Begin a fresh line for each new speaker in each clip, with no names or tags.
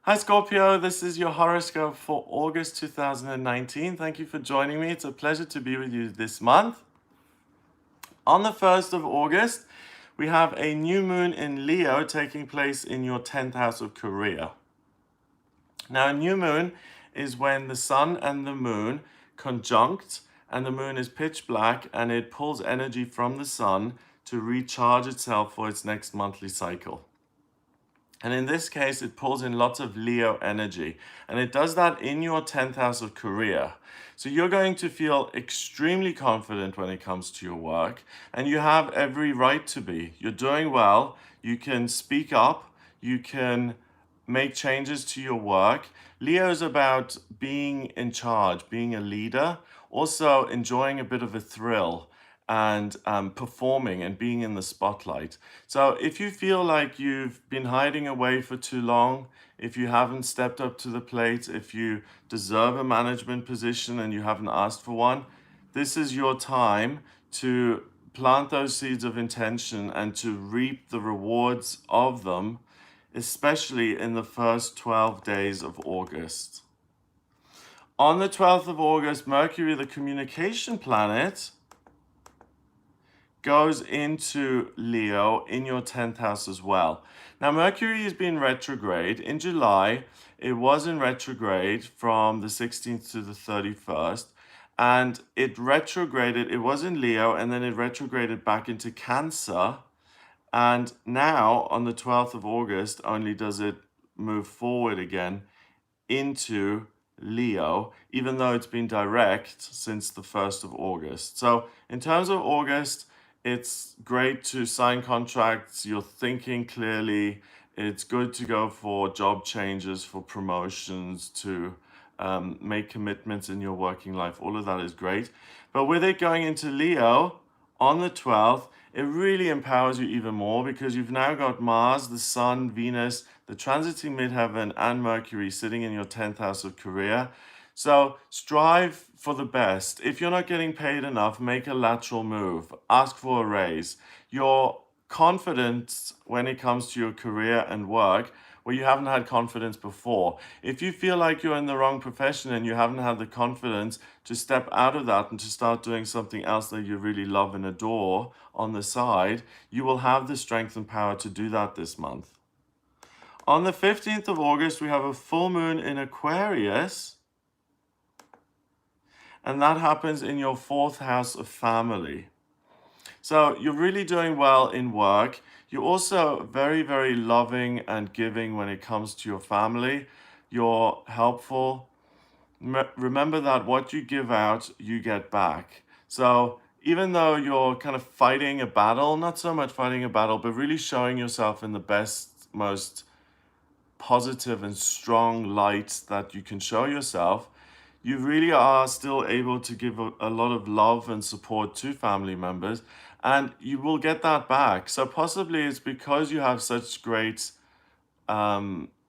Hi Scorpio, this is your horoscope for August 2019. Thank you for joining me. It's a pleasure to be with you this month. On the 1st of August, we have a new moon in Leo taking place in your 10th house of career. Now, a new moon is when the sun and the moon conjunct and the moon is pitch black and it pulls energy from the sun to recharge itself for its next monthly cycle. And in this case, it pulls in lots of Leo energy. And it does that in your 10th house of career. So you're going to feel extremely confident when it comes to your work. And you have every right to be. You're doing well. You can speak up. You can make changes to your work. Leo is about being in charge, being a leader, also enjoying a bit of a thrill and performing and being in the spotlight. So if you feel like you've been hiding away for too long, if you haven't stepped up to the plate, if you deserve a management position and you haven't asked for one, this is your time to plant those seeds of intention and to reap the rewards of them, especially in the first 12 days of August. On the 12th of August, Mercury, the communication planet, goes into Leo in your 10th house as well. Now, Mercury has been retrograde. In July, it was in retrograde from the 16th to the 31st. And it retrograded, it was in Leo, and then it retrograded back into Cancer. And now, on the 12th of August, only does it move forward again into Leo, even though it's been direct since the 1st of August. So in terms of August, it's great to sign contracts, you're thinking clearly, it's good to go for job changes, for promotions, to make commitments in your working life. All of that is great. But with it going into Leo on the 12th, it really empowers you even more because you've now got Mars, the Sun, Venus, the transiting midheaven, and Mercury sitting in your 10th house of career. So strive for the best. If you're not getting paid enough, make a lateral move. Ask for a raise. Your confidence when it comes to your career and work, where you haven't had confidence before. If you feel like you're in the wrong profession and you haven't had the confidence to step out of that and to start doing something else that you really love and adore on the side, you will have the strength and power to do that this month. On the 15th of August, we have a full moon in Aquarius, and that happens in your 4th house of family. So you're really doing well in work. You're also very, very loving and giving when it comes to your family. You're helpful. Remember that what you give out, you get back. So even though you're kind of fighting a battle, not so much fighting a battle, but really showing yourself in the best, most positive and strong light that you can show yourself, you really are still able to give a lot of love and support to family members, and you will get that back. So possibly it's because you have such great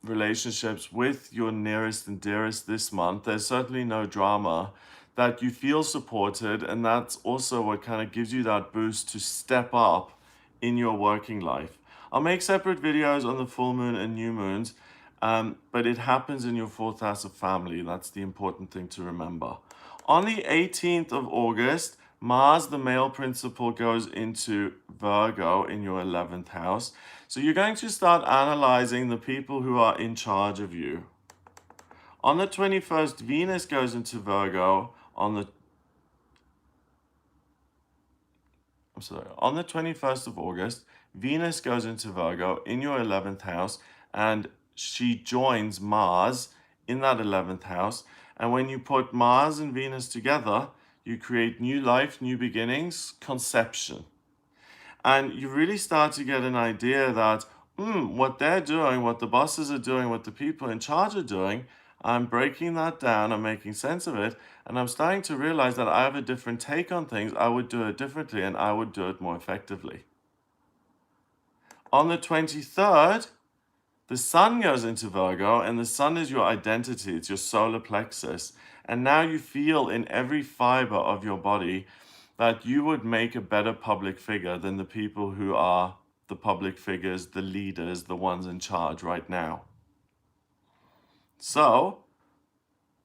relationships with your nearest and dearest this month. There's certainly no drama, that you feel supported, and that's also what kind of gives you that boost to step up in your working life. I'll make separate videos on the full moon and new moons, but it happens in your 4th house of family. That's the important thing to remember. On the 18th of August, Mars, the male principle, goes into Virgo in your 11th house. So you're going to start analyzing the people who are in charge of you. On the 21st, Venus goes into Virgo. On the 21st of August, Venus goes into Virgo in your 11th house, and she joins Mars in that 11th house. And when you put Mars and Venus together, you create new life, new beginnings, conception. And you really start to get an idea that what they're doing, what the bosses are doing, what the people in charge are doing, I'm breaking that down, I'm making sense of it, and I'm starting to realize that I have a different take on things. I would do it differently and I would do it more effectively. On the 23rd, the Sun goes into Virgo, and the Sun is your identity, it's your solar plexus. And now you feel in every fiber of your body that you would make a better public figure than the people who are the public figures, the leaders, the ones in charge right now. So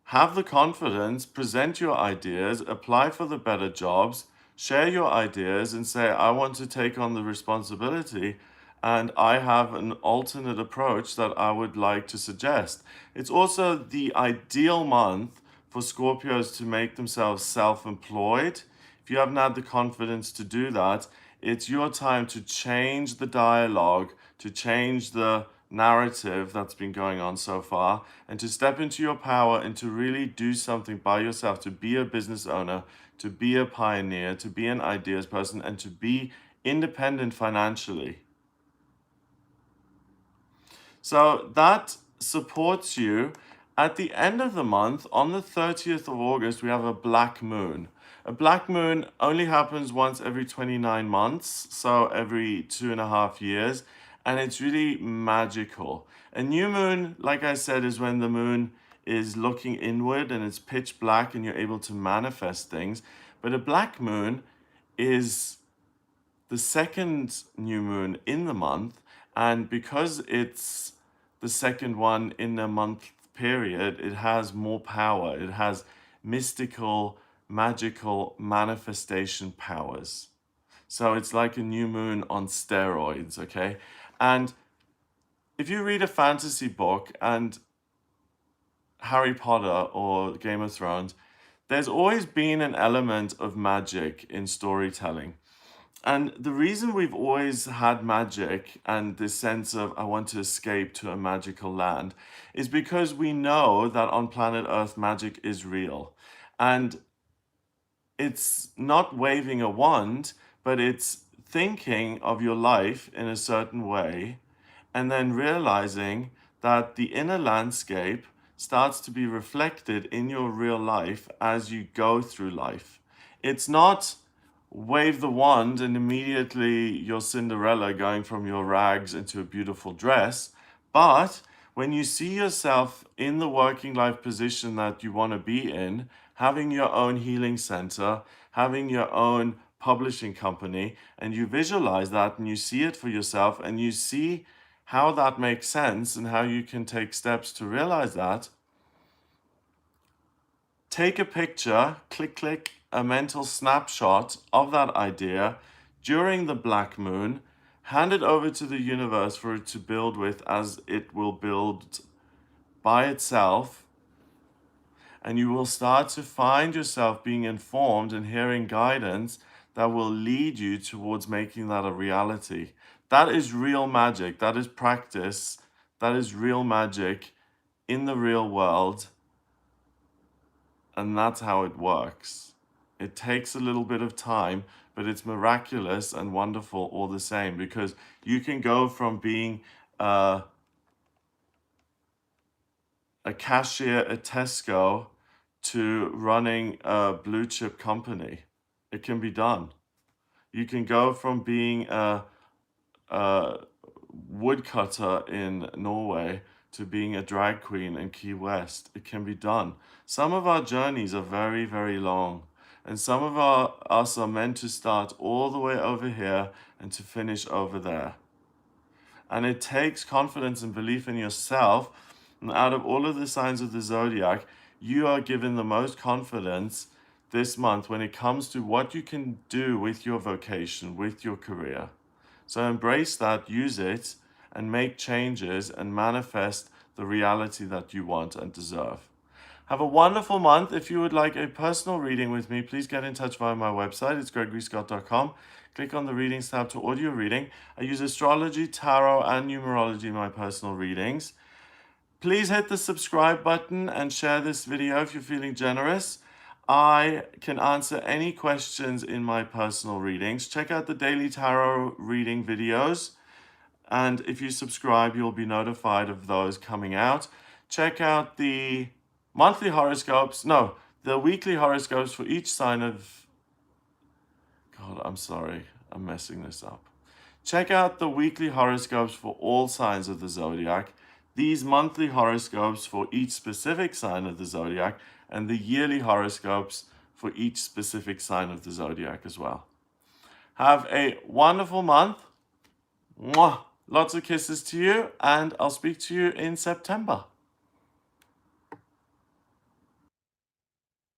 have the confidence, present your ideas, apply for the better jobs, share your ideas and say, I want to take on the responsibility and I have an alternate approach that I would like to suggest. It's also the ideal month for Scorpios to make themselves self-employed. If you haven't had the confidence to do that, it's your time to change the dialogue, to change the narrative that's been going on so far, and to step into your power and to really do something by yourself, to be a business owner, to be a pioneer, to be an ideas person, and to be independent financially. So that supports you. At the end of the month, on the 30th of August, we have a black moon. A black moon only happens once every 29 months, so every 2.5 years, and it's really magical. A new moon, like I said, is when the moon is looking inward and it's pitch black and you're able to manifest things. But a black moon is the second new moon in the month, and because it's the second one in a month period, it has more power. It has mystical, magical manifestation powers. So it's like a new moon on steroids, okay? And if you read a fantasy book and Harry Potter or Game of Thrones, there's always been an element of magic in storytelling. And the reason we've always had magic and this sense of I want to escape to a magical land is because we know that on planet Earth magic is real. And it's not waving a wand, but it's thinking of your life in a certain way and then realizing that the inner landscape starts to be reflected in your real life as you go through life. It's not wave the wand and immediately you're Cinderella going from your rags into a beautiful dress. But when you see yourself in the working life position that you want to be in, having your own healing center, having your own publishing company, and you visualize that and you see it for yourself and you see how that makes sense and how you can take steps to realize that, take a picture, click, a mental snapshot of that idea during the black moon, hand it over to the universe for it to build with as it will build by itself. And you will start to find yourself being informed and hearing guidance that will lead you towards making that a reality. That is real magic. That is practice. That is real magic in the real world. And that's how it works. It takes a little bit of time, but it's miraculous and wonderful all the same, because you can go from being a cashier at Tesco to running a blue chip company. It can be done. You can go from being a woodcutter in Norway to being a drag queen in Key West. It can be done. Some of our journeys are very, very long. And some of us are meant to start all the way over here and to finish over there. And it takes confidence and belief in yourself. And out of all of the signs of the zodiac, you are given the most confidence this month when it comes to what you can do with your vocation, with your career. So embrace that, use it, and make changes and manifest the reality that you want and deserve. Have a wonderful month. If you would like a personal reading with me, please get in touch via my website. It's gregoryscott.com. Click on the readings tab to audio reading. I use astrology, tarot, and numerology in my personal readings. Please hit the subscribe button and share this video if you're feeling generous. I can answer any questions in my personal readings. Check out the daily tarot reading videos. And if you subscribe, you'll be notified of those coming out. Check out the monthly horoscopes, no, the weekly horoscopes for each sign of, God, I'm sorry, I'm messing this up. Check out the weekly horoscopes for all signs of the zodiac, these monthly horoscopes for each specific sign of the zodiac, and the yearly horoscopes for each specific sign of the zodiac as well. Have a wonderful month. Mwah! Lots of kisses to you, and I'll speak to you in September.